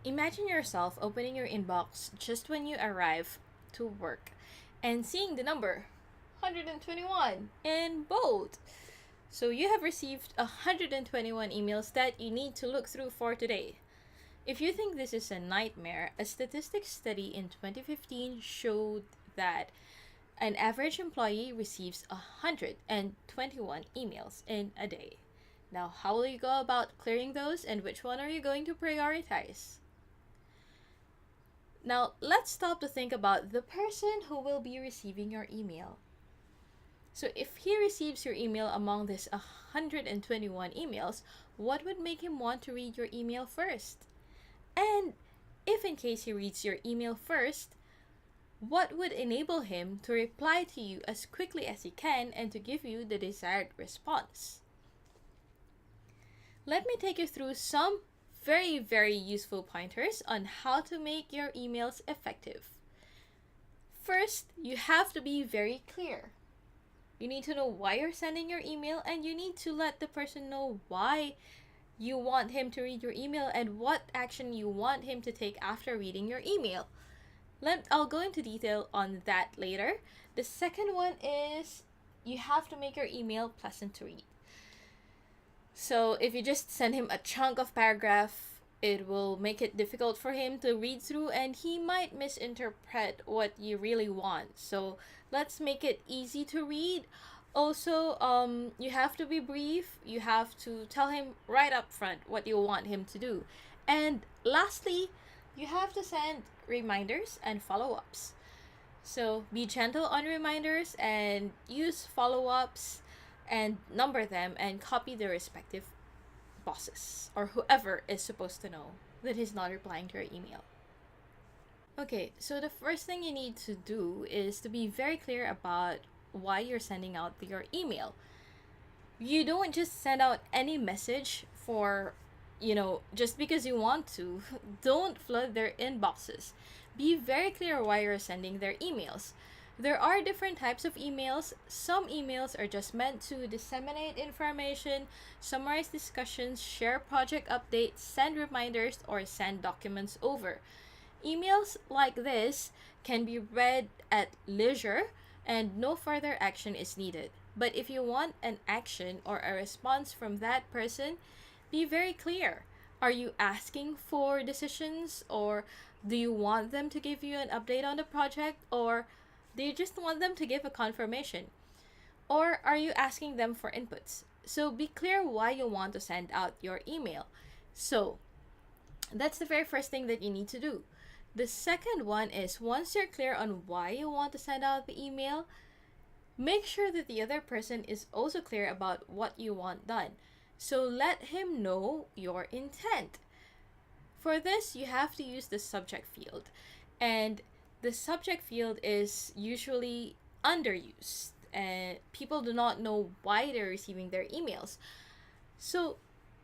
Imagine yourself opening your inbox just when you arrive to work and seeing the number 121 in bold. So you have received 121 emails that you need to look through for today. If you think this is a nightmare, a statistics study in 2015 showed that an average employee receives 121 emails in a day. Now, how will you go about clearing those, and which one are you going to prioritize? Now, let's stop to think about the person who will be receiving your email. So, if he receives your email among these 121 emails, what would make him want to read your email first? And if in case he reads your email first, what would enable him to reply to you as quickly as he can and to give you the desired response? Let me take you through some very useful pointers on how to make your emails effective. First, you have to be very clear. You need to know why you're sending your email, and you need to let the person know why you want him to read your email and what action you want him to take after reading your email. I'll go into detail on that later. The second one is you have to make your email pleasant to read. So if you just send him a chunk of paragraph, it will make it difficult for him to read through, and he might misinterpret what you really want. So let's make it easy to read. Also, you have to be brief. You have to tell him right up front what you want him to do. And lastly, you have to send reminders and follow-ups. So be gentle on reminders and use follow-ups and number them and copy their respective bosses or whoever is supposed to know that he's not replying to your email. Okay, so the first thing you need to do is to be very clear about why you're sending out your email. You don't just send out any message for, just because you want to. Don't flood their inboxes. Be very clear why you're sending their emails. There are different types of emails. Some emails are just meant to disseminate information, summarize discussions, share project updates, send reminders, or send documents over. Emails like this can be read at leisure and no further action is needed. But if you want an action or a response from that person, be very clear. Are you asking for decisions, or do you want them to give you an update on the project, or do you just want them to give a confirmation? Or are you asking them for inputs? So be clear why you want to send out your email. So that's the very first thing that you need to do. The second one is, once you're clear on why you want to send out the email, make sure that the other person is also clear about what you want done. So let him know your intent. For this, you have to use the subject field. And the subject field is usually underused, and people do not know why they're receiving their emails. So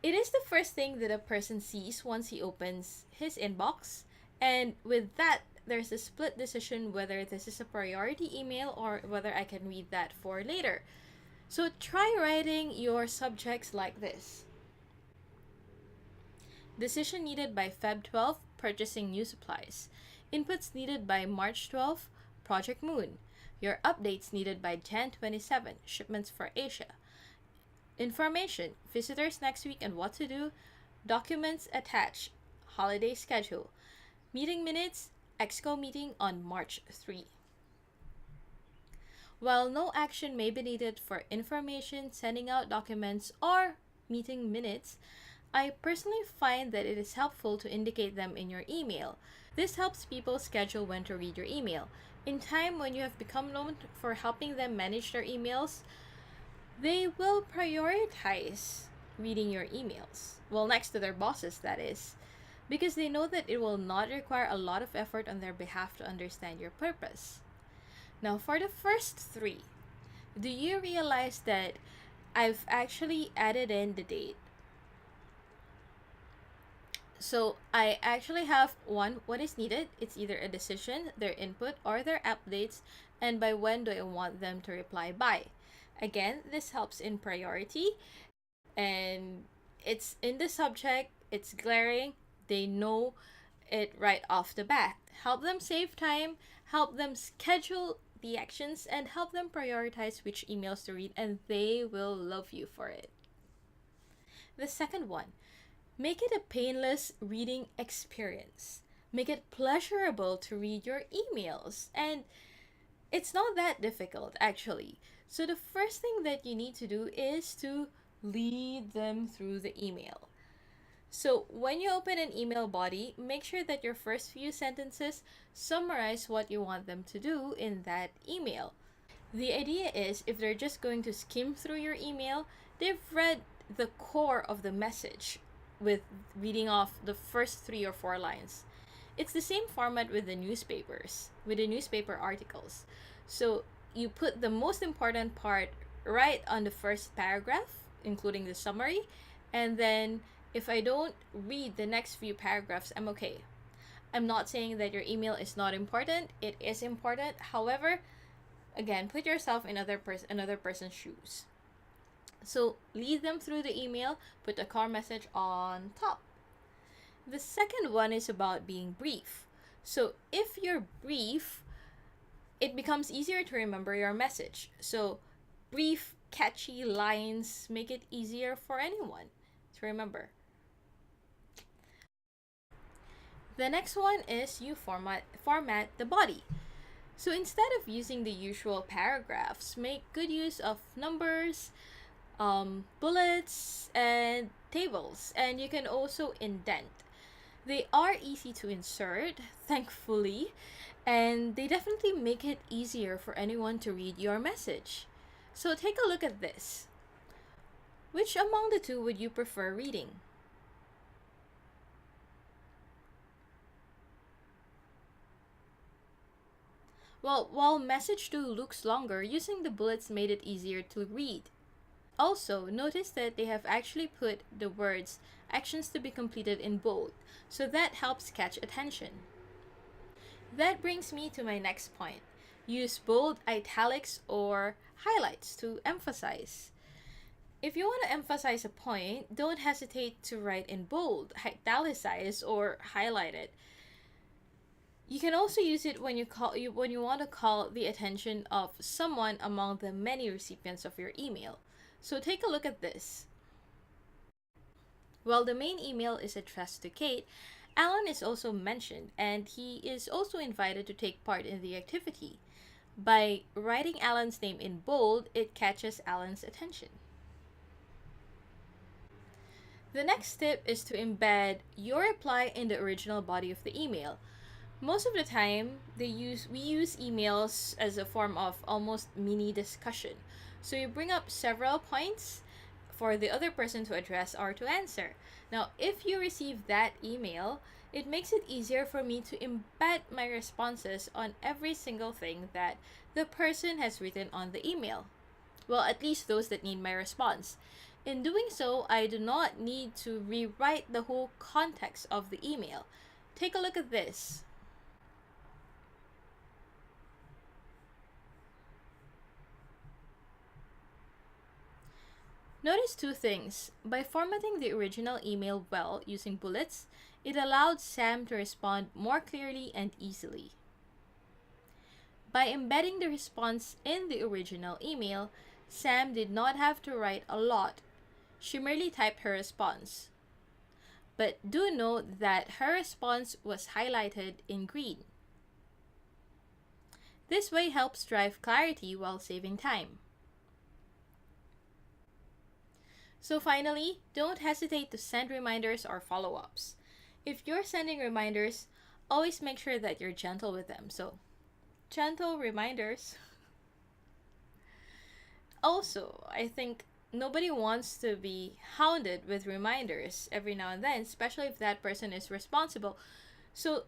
it is the first thing that a person sees once he opens his inbox. And with that, there's a split decision whether this is a priority email or whether I can read that for later. So try writing your subjects like this. Decision needed by Feb 12, purchasing new supplies. Inputs needed by March 12, Project Moon. Your updates needed by Jan 27, shipments for Asia. Information, visitors next week and what to do. Documents attached, holiday schedule. Meeting minutes, Exco meeting on March 3. While no action may be needed for information, sending out documents, or meeting minutes, I personally find that it is helpful to indicate them in your email. This helps people schedule when to read your email. In time, when you have become known for helping them manage their emails, they will prioritize reading your emails. Well, next to their bosses, that is. Because they know that it will not require a lot of effort on their behalf to understand your purpose. Now, for the first three, do you realize that I've actually added in the date? So I actually have what is needed. It's either a decision, their input, or their updates, and by when do I want them to reply by. Again, this helps in priority, and it's in the subject, it's glaring. They know it right off the bat. Help them save time, help them schedule the actions, and help them prioritize which emails to read, and they will love you for it. The second one, make it a painless reading experience. Make it pleasurable to read your emails. And it's not that difficult, actually. So, the first thing that you need to do is to lead them through the email. So, when you open an email body, make sure that your first few sentences summarize what you want them to do in that email. The idea is if they're just going to skim through your email, they've read the core of the message with reading off the first 3 or 4 lines. It's the same format with the newspapers, with the newspaper articles. So you put the most important part right on the first paragraph, including the summary, and then if I don't read the next few paragraphs, I'm okay. I'm not saying that your email is not important. It is important. However, again, put yourself in another person's shoes. So lead them through the email, put a core message on top. The second one is about being brief. So if you're brief, it becomes easier to remember your message. So brief, catchy lines make it easier for anyone to remember. The next one is you format the body. So instead of using the usual paragraphs, make good use of numbers, bullets, and tables. And you can also indent. They are easy to insert, thankfully, and they definitely make it easier for anyone to read your message. So take a look at this. Which among the two would you prefer reading? Well, while message 2 looks longer, using the bullets made it easier to read. Also, notice that they have actually put the words actions to be completed in bold, so that helps catch attention. That brings me to my next point. Use bold, italics, or highlights to emphasize. If you want to emphasize a point, don't hesitate to write in bold, italicize, or highlight it. You can also use it when you want to call the attention of someone among the many recipients of your email. So take a look at this. While the main email is addressed to Kate, Alan is also mentioned, and he is also invited to take part in the activity. By writing Alan's name in bold, it catches Alan's attention. The next tip is to embed your reply in the original body of the email. Most of the time, we use emails as a form of almost mini discussion. So you bring up several points for the other person to address or to answer. Now, if you receive that email, it makes it easier for me to embed my responses on every single thing that the person has written on the email. Well, at least those that need my response. In doing so, I do not need to rewrite the whole context of the email. Take a look at this. Notice 2 things. By formatting the original email well using bullets, it allowed Sam to respond more clearly and easily. By embedding the response in the original email, Sam did not have to write a lot. She merely typed her response. But do note that her response was highlighted in green. This way helps drive clarity while saving time. So finally, don't hesitate to send reminders or follow-ups. If you're sending reminders, always make sure that you're gentle with them. So, gentle reminders. Also, I think nobody wants to be hounded with reminders every now and then, especially if that person is responsible. So,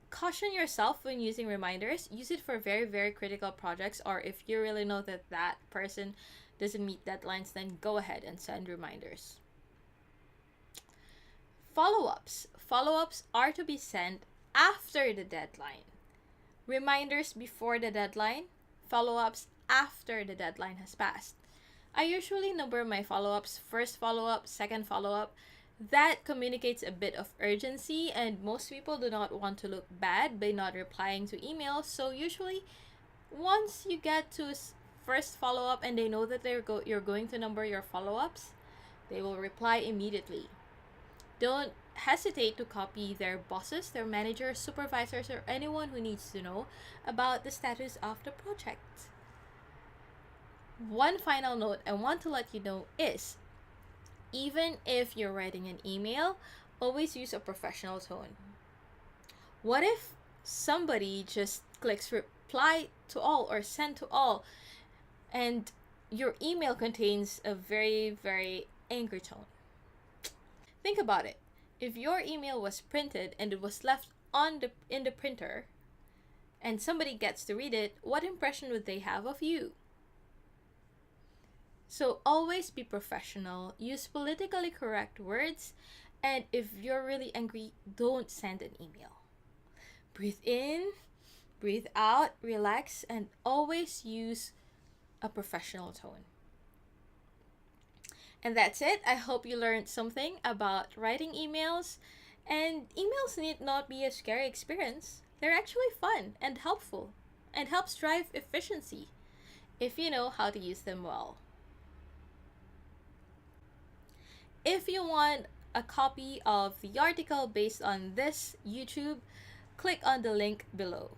caution yourself when using reminders. Use it for very, very critical projects, or if you really know that that person doesn't meet deadlines, then go ahead and send reminders. Follow-ups. Follow-ups are to be sent after the deadline. Reminders before the deadline, follow-ups after the deadline has passed. I usually number my follow-ups: first follow-up, second follow-up. That communicates a bit of urgency, and most people do not want to look bad by not replying to emails. So usually, once you get to first follow up and they know that you're going to number your follow ups, they will reply immediately. Don't hesitate to copy their bosses, their managers, supervisors, or anyone who needs to know about the status of the project. One final note I want to let you know is, even if you're writing an email, always use a professional tone. What if somebody just clicks reply to all or send to all, and your email contains a very, very angry tone? Think about it. If your email was printed and it was left in the printer and somebody gets to read it, what impression would they have of you? So always be professional, use politically correct words, and if you're really angry, don't send an email. Breathe in, breathe out, relax, and always use a professional tone. And that's it. I hope you learned something about writing emails. And emails need not be a scary experience. They're actually fun and helpful and helps drive efficiency if you know how to use them well. If you want a copy of the article based on this YouTube, click on the link below.